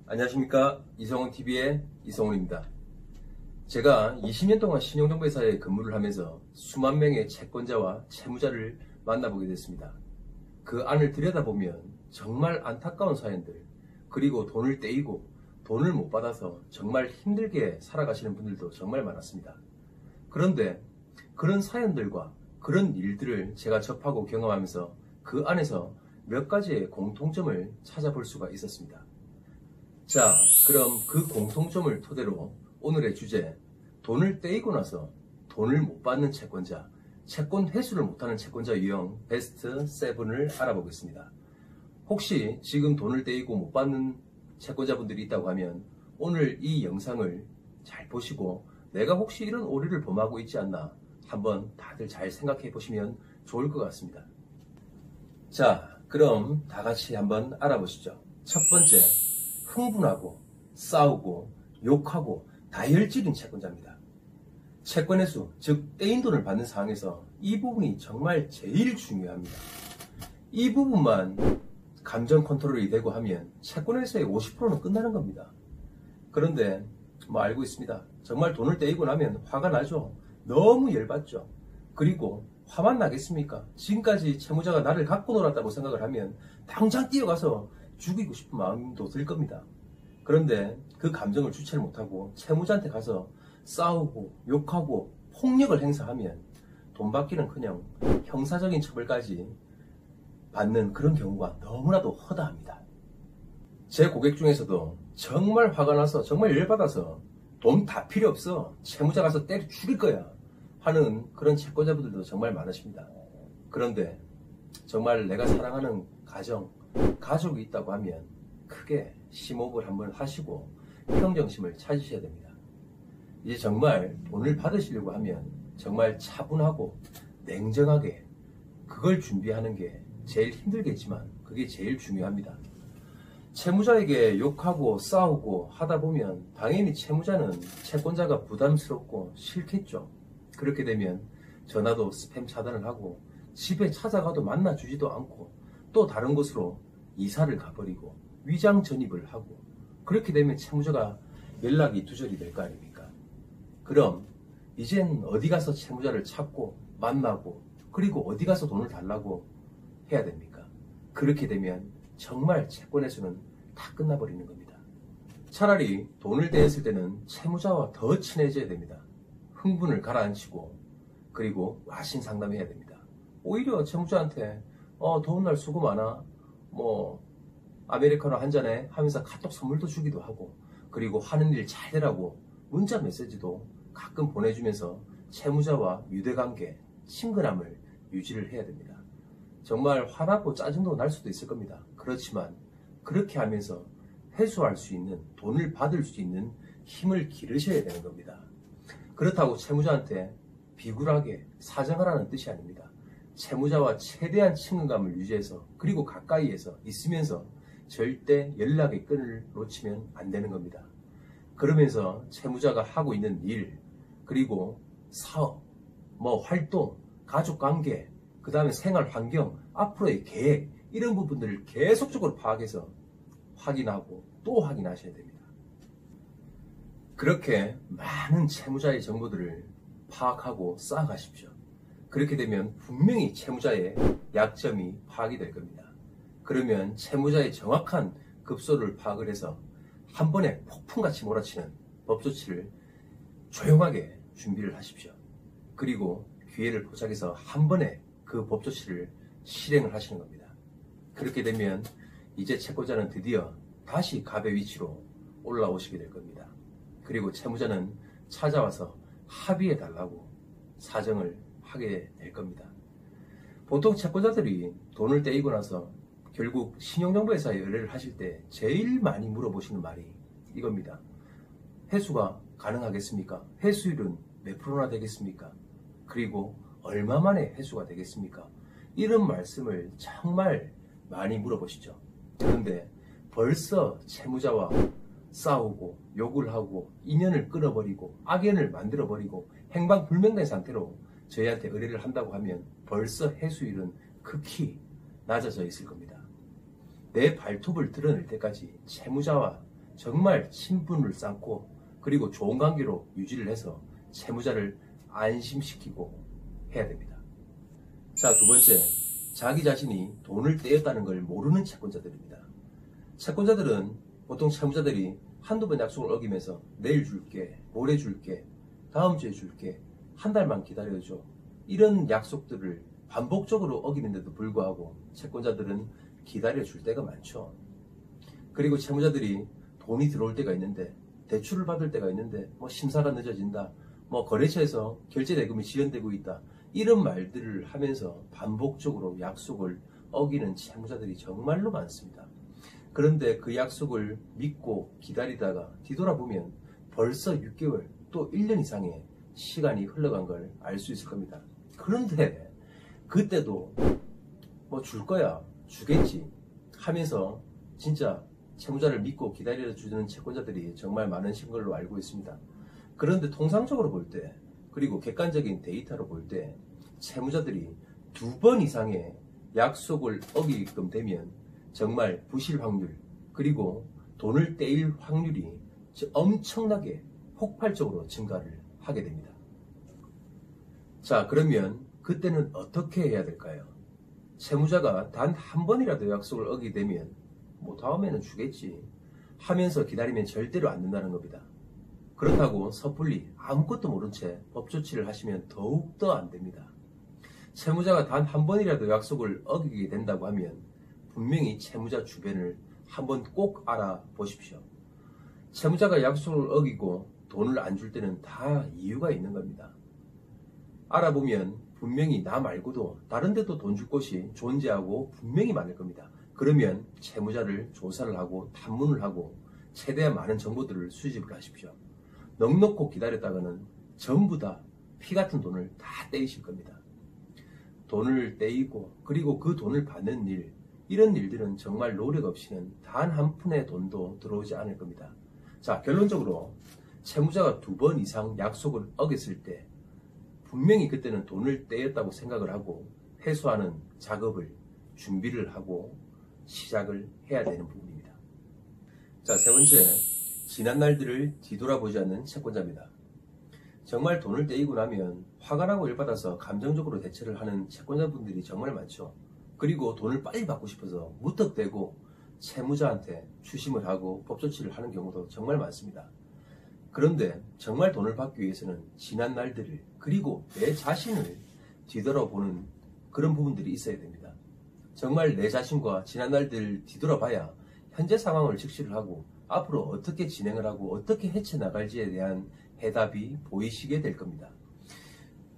안녕하십니까, 이성훈TV의 이성훈입니다. 제가 20년 동안 신용정보회사에 근무를 하면서 수만 명의 채권자와 채무자를 만나보게 됐습니다. 그 안을 들여다보면 정말 안타까운 사연들, 그리고 돈을 떼이고 돈을 못 받아서 정말 힘들게 살아가시는 분들도 정말 많았습니다. 그런데 그런 사연들과 그런 일들을 제가 접하고 경험하면서 그 안에서 몇 가지의 공통점을 찾아볼 수가 있었습니다. 자, 그럼 그 공통점을 토대로 오늘의 주제, 돈을 떼이고 나서 돈을 못 받는 채권자, 채권 회수를 못하는 채권자 유형 베스트 7을 알아보겠습니다. 혹시 지금 돈을 떼이고 못 받는 채권자분들이 있다고 하면 오늘 이 영상을 잘 보시고 내가 혹시 이런 오류를 범하고 있지 않나 한번 다들 잘 생각해 보시면 좋을 것 같습니다. 자, 그럼 다 같이 한번 알아보시죠. 첫 번째, 흥분하고 싸우고 욕하고 다혈질인 채권자입니다. 채권 회수, 즉 떼인 돈을 받는 상황에서 이 부분이 정말 제일 중요합니다. 이 부분만 감정 컨트롤이 되고 하면 채권 회수의 50%는 끝나는 겁니다. 그런데 뭐 알고 있습니다. 정말 돈을 떼이고 나면 화가 나죠. 너무 열받죠. 그리고 화만 나겠습니까? 지금까지 채무자가 나를 갖고 놀았다고 생각을 하면 당장 뛰어가서 죽이고 싶은 마음도 들 겁니다. 그런데 그 감정을 주체를 못하고 채무자한테 가서 싸우고 욕하고 폭력을 행사하면 돈 받기는커녕 형사적인 처벌까지 받는 그런 경우가 너무나도 허다합니다. 제 고객 중에서도 정말 화가 나서 정말 열받아서 돈 다 필요 없어, 채무자 가서 때려 죽일 거야 하는 그런 채권자분들도 정말 많으십니다. 그런데 정말 내가 사랑하는 가족이 있다고 하면 크게 심호흡을 한번 하시고 평정심을 찾으셔야 됩니다. 이제 정말 돈을 받으시려고 하면 정말 차분하고 냉정하게 그걸 준비하는 게 제일 힘들겠지만 그게 제일 중요합니다. 채무자에게 욕하고 싸우고 하다 보면 당연히 채무자는 채권자가 부담스럽고 싫겠죠. 그렇게 되면 전화도 스팸 차단을 하고 집에 찾아가도 만나주지도 않고 또 다른 곳으로 이사를 가버리고 위장 전입을 하고 그렇게 되면 채무자가 연락이 두절이 될 거 아닙니까? 그럼 이젠 어디 가서 채무자를 찾고 만나고 그리고 어디 가서 돈을 달라고 해야 됩니까? 그렇게 되면 정말 채권 회수는 다 끝나버리는 겁니다. 차라리 돈을 떼었을 때는 채무자와 더 친해져야 됩니다. 흥분을 가라앉히고 그리고 와신 상담해야 됩니다. 오히려 채무자한테 더운 날 수고 많아, 뭐 아메리카노 한 잔에 하면서 카톡 선물도 주기도 하고 그리고 하는 일 잘 되라고 문자 메시지도 가끔 보내주면서 채무자와 유대관계, 친근함을 유지를 해야 됩니다. 정말 화나고 짜증도 날 수도 있을 겁니다. 그렇지만 그렇게 하면서 회수할 수 있는, 돈을 받을 수 있는 힘을 기르셔야 되는 겁니다. 그렇다고 채무자한테 비굴하게 사정하라는 뜻이 아닙니다. 채무자와 최대한 친근감을 유지해서 그리고 가까이에서 있으면서 절대 연락의 끈을 놓치면 안 되는 겁니다. 그러면서 채무자가 하고 있는 일, 그리고 사업, 활동, 가족관계, 그 다음에 생활환경, 앞으로의 계획 이런 부분들을 계속적으로 파악해서 확인하고 또 확인하셔야 됩니다. 그렇게 많은 채무자의 정보들을 파악하고 쌓아가십시오. 그렇게 되면 분명히 채무자의 약점이 파악이 될 겁니다. 그러면 채무자의 정확한 급소를 파악을 해서 한 번에 폭풍같이 몰아치는 법조치를 조용하게 준비를 하십시오. 그리고 기회를 포착해서 한 번에 그 법조치를 실행을 하시는 겁니다. 그렇게 되면 이제 채권자는 드디어 다시 갑의 위치로 올라오시게 될 겁니다. 그리고 채무자는 찾아와서 합의해 달라고 사정을 하게 될 겁니다. 보통 채권자들이 돈을 떼이고 나서 결국 신용정보회사에 의뢰를 하실 때 제일 많이 물어보시는 말이 이겁니다. 회수가 가능하겠습니까? 회수율은 몇 프로나 되겠습니까? 그리고 얼마 만에 회수가 되겠습니까? 이런 말씀을 정말 많이 물어보시죠. 그런데 벌써 채무자와 싸우고 욕을 하고 인연을 끊어버리고 악연을 만들어버리고 행방불명된 상태로 저희한테 의뢰를 한다고 하면 벌써 해수율은 극히 낮아져 있을 겁니다. 내 발톱을 드러낼 때까지 채무자와 정말 친분을 쌓고 그리고 좋은 관계로 유지를 해서 채무자를 안심시키고 해야 됩니다. 자, 두 번째, 자기 자신이 돈을 떼었다는 걸 모르는 채권자들입니다. 채권자들은 보통 채무자들이 한두 번 약속을 어기면서 내일 줄게, 모레 줄게, 다음 주에 줄게, 한 달만 기다려줘, 이런 약속들을 반복적으로 어기는데도 불구하고 채권자들은 기다려줄 때가 많죠. 그리고 채무자들이 돈이 들어올 때가 있는데, 대출을 받을 때가 있는데 심사가 늦어진다, 거래처에서 결제 대금이 지연되고 있다, 이런 말들을 하면서 반복적으로 약속을 어기는 채무자들이 정말로 많습니다. 그런데 그 약속을 믿고 기다리다가 뒤돌아보면 벌써 6개월 또 1년 이상의 시간이 흘러간 걸 알 수 있을 겁니다. 그런데 그때도 줄 거야, 주겠지 하면서 진짜 채무자를 믿고 기다려주는 채권자들이 정말 많으신 걸로 알고 있습니다. 그런데 통상적으로 볼 때, 그리고 객관적인 데이터로 볼 때 채무자들이 2번 이상의 약속을 어기게끔 되면 정말 부실 확률, 그리고 돈을 떼일 확률이 엄청나게 폭발적으로 증가를 하게 됩니다. 자, 그러면 그때는 어떻게 해야 될까요? 채무자가 단 한 번이라도 약속을 어기게 되면 다음에는 주겠지 하면서 기다리면 절대로 안 된다는 겁니다. 그렇다고 섣불리 아무것도 모른 채 법조치를 하시면 더욱더 안 됩니다. 채무자가 단 한 번이라도 약속을 어기게 된다고 하면 분명히 채무자 주변을 한번 꼭 알아보십시오. 채무자가 약속을 어기고 돈을 안 줄 때는 다 이유가 있는 겁니다. 알아보면 분명히 나 말고도 다른 데도 돈 줄 곳이 존재하고 분명히 많을 겁니다. 그러면 채무자를 조사를 하고 탐문을 하고 최대한 많은 정보들을 수집을 하십시오. 넉넉히 기다렸다가는 전부 다 피 같은 돈을 다 떼이실 겁니다. 돈을 떼이고 그리고 그 돈을 받는 일, 이런 일들은 정말 노력 없이는 단 한 푼의 돈도 들어오지 않을 겁니다. 자, 결론적으로 채무자가 2번 이상 약속을 어겼을 때 분명히 그때는 돈을 떼었다고 생각을 하고 회수하는 작업을 준비를 하고 시작을 해야 되는 부분입니다. 자, 세 번째, 지난 날들을 뒤돌아보지 않는 채권자입니다. 정말 돈을 떼이고 나면 화가 나고 열받아서 감정적으로 대처를 하는 채권자분들이 정말 많죠. 그리고 돈을 빨리 받고 싶어서 무턱대고 채무자한테 추심을 하고 법조치를 하는 경우도 정말 많습니다. 그런데 정말 돈을 받기 위해서는 지난 날들을, 그리고 내 자신을 뒤돌아보는 그런 부분들이 있어야 됩니다. 정말 내 자신과 지난 날들을 뒤돌아봐야 현재 상황을 직시를 하고 앞으로 어떻게 진행을 하고 어떻게 헤쳐나갈지에 대한 해답이 보이시게 될 겁니다.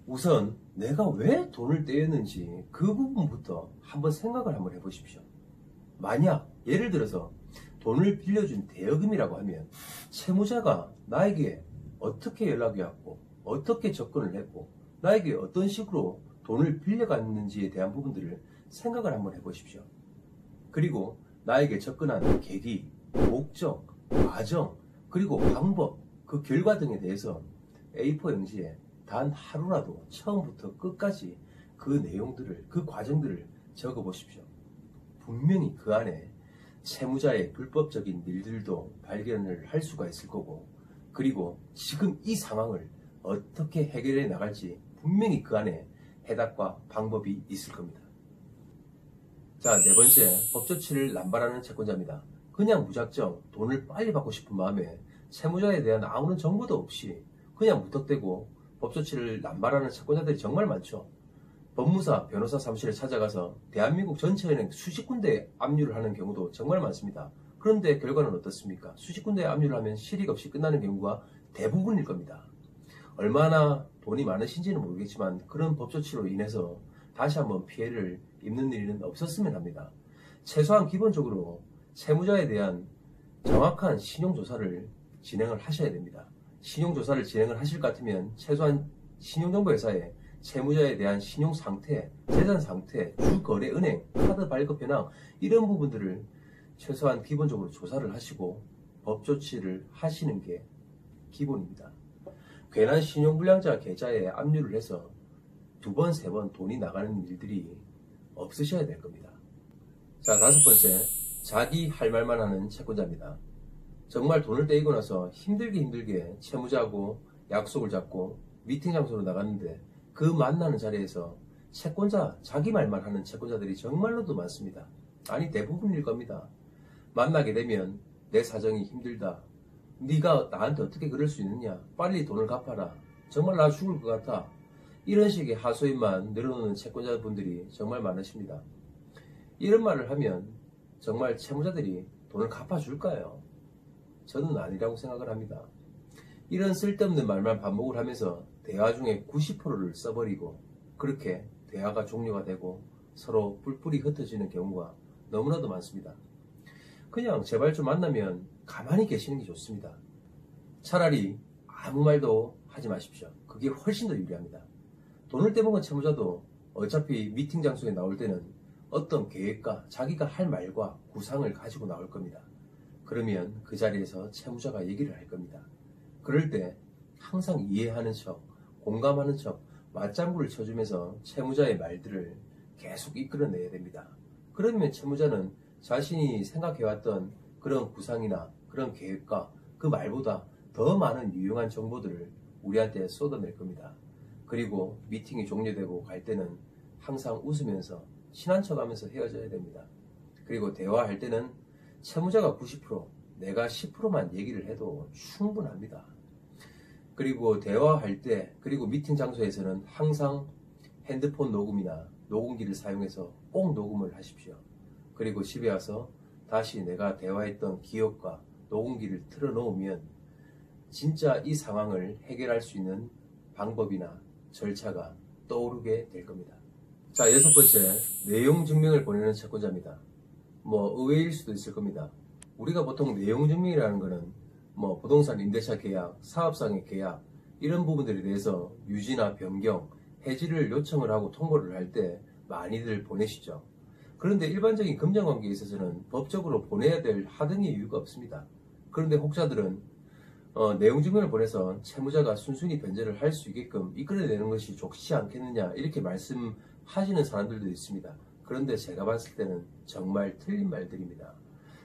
우선 내가 왜 돈을 떼었는지 그 부분부터 한번 생각을 한번 해보십시오. 만약 예를 들어서 돈을 빌려준 대여금이라고 하면 채무자가 나에게 어떻게 연락이 왔고 어떻게 접근을 했고 나에게 어떤 식으로 돈을 빌려갔는지에 대한 부분들을 생각을 한번 해보십시오. 그리고 나에게 접근한 계기, 목적, 과정, 그리고 방법, 그 결과 등에 대해서 A4 용지에 단 하루라도 처음부터 끝까지 그 내용들을, 그 과정들을 적어 보십시오. 분명히 그 안에 채무자의 불법적인 일들도 발견을 할 수가 있을 거고, 그리고 지금 이 상황을 어떻게 해결해 나갈지 분명히 그 안에 해답과 방법이 있을 겁니다. 자, 네 번째, 법조치를 남발하는 채권자입니다. 그냥 무작정 돈을 빨리 받고 싶은 마음에 채무자에 대한 아무런 정보도 없이 그냥 무턱대고 법조치를 남발하는 채권자들이 정말 많죠. 법무사, 변호사 사무실에 찾아가서 대한민국 전체 은행 수십 군데 압류를 하는 경우도 정말 많습니다. 그런데 결과는 어떻습니까? 수십 군데 압류를 하면 실익 없이 끝나는 경우가 대부분일 겁니다. 얼마나 돈이 많으신지는 모르겠지만 그런 법조치로 인해서 다시 한번 피해를 입는 일은 없었으면 합니다. 최소한 기본적으로 채무자에 대한 정확한 신용조사를 진행을 하셔야 됩니다. 신용조사를 진행을 하실 것 같으면 최소한 신용정보회사에 채무자에 대한 신용상태, 재산상태, 주거래은행, 카드 발급 현황, 이런 부분들을 최소한 기본적으로 조사를 하시고 법조치를 하시는 게 기본입니다. 괜한 신용불량자 계좌에 압류를 해서 2번, 3번 돈이 나가는 일들이 없으셔야 될 겁니다. 자, 5번째, 자기 할 말만 하는 채권자입니다. 정말 돈을 떼이고 나서 힘들게 채무자하고 약속을 잡고 미팅 장소로 나갔는데 그 만나는 자리에서 채권자, 자기 말만 하는 채권자들이 정말로도 많습니다. 아니, 대부분일 겁니다. 만나게 되면 내 사정이 힘들다. 네가 나한테 어떻게 그럴 수 있느냐. 빨리 돈을 갚아라. 정말 나 죽을 것 같아. 이런 식의 하소연만 늘어놓는 채권자분들이 정말 많으십니다. 이런 말을 하면 정말 채무자들이 돈을 갚아줄까요? 저는 아니라고 생각을 합니다. 이런 쓸데없는 말만 반복을 하면서 대화 중에 90%를 써버리고 그렇게 대화가 종료가 되고 서로 뿔뿔이 흩어지는 경우가 너무나도 많습니다. 그냥 제발 좀 만나면 가만히 계시는 게 좋습니다. 차라리 아무 말도 하지 마십시오. 그게 훨씬 더 유리합니다. 돈을 떼먹은 채무자도 어차피 미팅 장소에 나올 때는 어떤 계획과 자기가 할 말과 구상을 가지고 나올 겁니다. 그러면 그 자리에서 채무자가 얘기를 할 겁니다. 그럴 때 항상 이해하는 척, 공감하는 척, 맞장구를 쳐주면서 채무자의 말들을 계속 이끌어내야 됩니다. 그러면 채무자는 자신이 생각해왔던 그런 구상이나 그런 계획과 그 말보다 더 많은 유용한 정보들을 우리한테 쏟아낼 겁니다. 그리고 미팅이 종료되고 갈 때는 항상 웃으면서 친한 척하면서 헤어져야 됩니다. 그리고 대화할 때는 채무자가 90%, 내가 10%만 얘기를 해도 충분합니다. 그리고 대화할 때, 그리고 미팅 장소에서는 항상 핸드폰 녹음이나 녹음기를 사용해서 꼭 녹음을 하십시오. 그리고 집에 와서 다시 내가 대화했던 기억과 녹음기를 틀어놓으면 진짜 이 상황을 해결할 수 있는 방법이나 절차가 떠오르게 될 겁니다. 자, 6번째, 내용 증명을 보내는 채권자입니다. 의외일 수도 있을 겁니다. 우리가 보통 내용 증명이라는 것은 부동산 임대차 계약, 사업상의 계약 이런 부분들에 대해서 유지나 변경, 해지를 요청을 하고 통보를 할 때 많이들 보내시죠. 그런데 일반적인 금전관계에 있어서는 법적으로 보내야 될 하등의 이유가 없습니다. 그런데 혹자들은 내용 증명을 보내서 채무자가 순순히 변제를 할 수 있게끔 이끌어내는 것이 좋지 않겠느냐 이렇게 말씀하시는 사람들도 있습니다. 그런데 제가 봤을 때는 정말 틀린 말들입니다.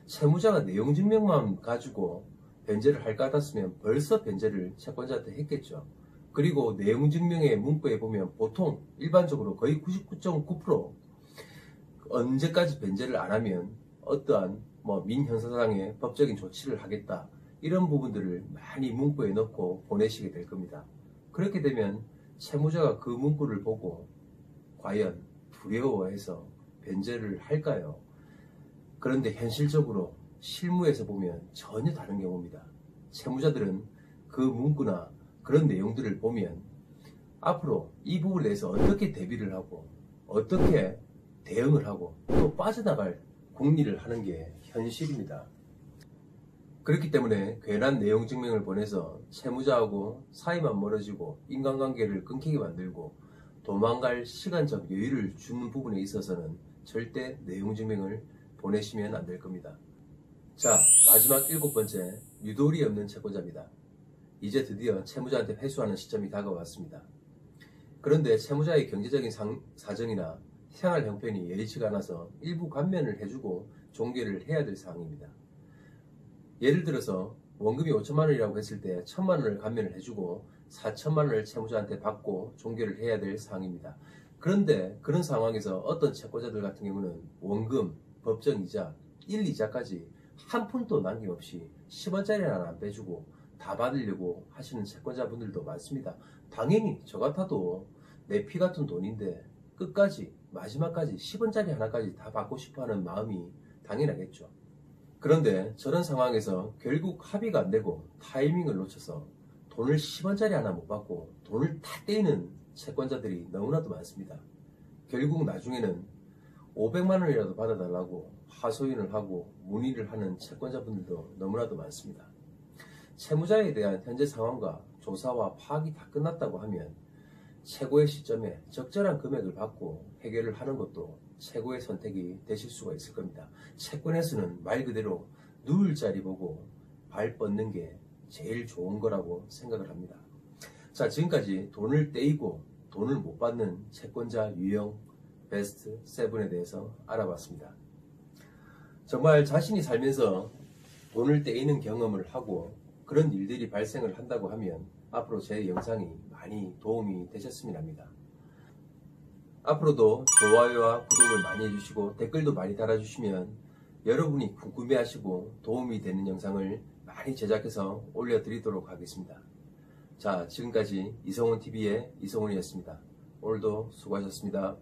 채무자가 내용 증명만 가지고 변제를 할 것 같았으면 벌써 변제를 채권자한테 했겠죠. 그리고 내용 증명의 문구에 보면 보통 일반적으로 거의 99.9% 언제까지 변제를 안 하면 어떠한 민형사상의 법적인 조치를 하겠다 이런 부분들을 많이 문구에 넣고 보내시게 될 겁니다. 그렇게 되면 채무자가 그 문구를 보고 과연 두려워해서 변제를 할까요? 그런데 현실적으로 실무에서 보면 전혀 다른 경우입니다. 채무자들은 그 문구나 그런 내용들을 보면 앞으로 이 부분에 대해서 어떻게 대비를 하고 어떻게 대응을 하고 또 빠져나갈 궁리를 하는 게 현실입니다. 그렇기 때문에 괜한 내용 증명을 보내서 채무자하고 사이만 멀어지고 인간관계를 끊기게 만들고 도망갈 시간적 여유를 주는 부분에 있어서는 절대 내용 증명을 보내시면 안 될 겁니다. 자, 마지막 7번째, 유도리 없는 채권자입니다. 이제 드디어 채무자한테 회수하는 시점이 다가왔습니다. 그런데 채무자의 경제적인 사정이나 생활 형편이 여의치가 않아서 일부 감면을 해주고 종결을 해야 될 사항입니다. 예를 들어서 원금이 5천만 원이라고 했을 때 1,000만 원을 감면을 해주고 4천만 원을 채무자한테 받고 종결을 해야 될 사항입니다. 그런데 그런 상황에서 어떤 채권자들 같은 경우는 원금, 법정이자, 1, 2자까지 한 푼도 남김없이 10원짜리 하나 안 빼주고 다 받으려고 하시는 채권자분들도 많습니다. 당연히 저 같아도 내 피 같은 돈인데 끝까지 마지막까지 10원짜리 하나까지 다 받고 싶어하는 마음이 당연하겠죠. 그런데 저런 상황에서 결국 합의가 안 되고 타이밍을 놓쳐서 돈을 10원짜리 하나 못 받고 돈을 다 떼이는 채권자들이 너무나도 많습니다. 결국 나중에는 500만 원이라도 받아달라고 하소연을 하고 문의를 하는 채권자분들도 너무나도 많습니다. 채무자에 대한 현재 상황과 조사와 파악이 다 끝났다고 하면 최고의 시점에 적절한 금액을 받고 해결을 하는 것도 최고의 선택이 되실 수가 있을 겁니다. 채권에서는 말 그대로 누울 자리 보고 발 뻗는 게 제일 좋은 거라고 생각을 합니다. 자, 지금까지 돈을 떼이고 돈을 못 받는 채권자 유형 베스트 7에 대해서 알아봤습니다. 정말 자신이 살면서 돈을 떼이는 경험을 하고 그런 일들이 발생을 한다고 하면 앞으로 제 영상이 많이 도움이 되셨으면 합니다. 앞으로도 좋아요와 구독을 많이 해주시고 댓글도 많이 달아주시면 여러분이 궁금해하시고 도움이 되는 영상을 많이 제작해서 올려드리도록 하겠습니다. 자, 지금까지 이성훈TV의 이성훈이었습니다. 오늘도 수고하셨습니다.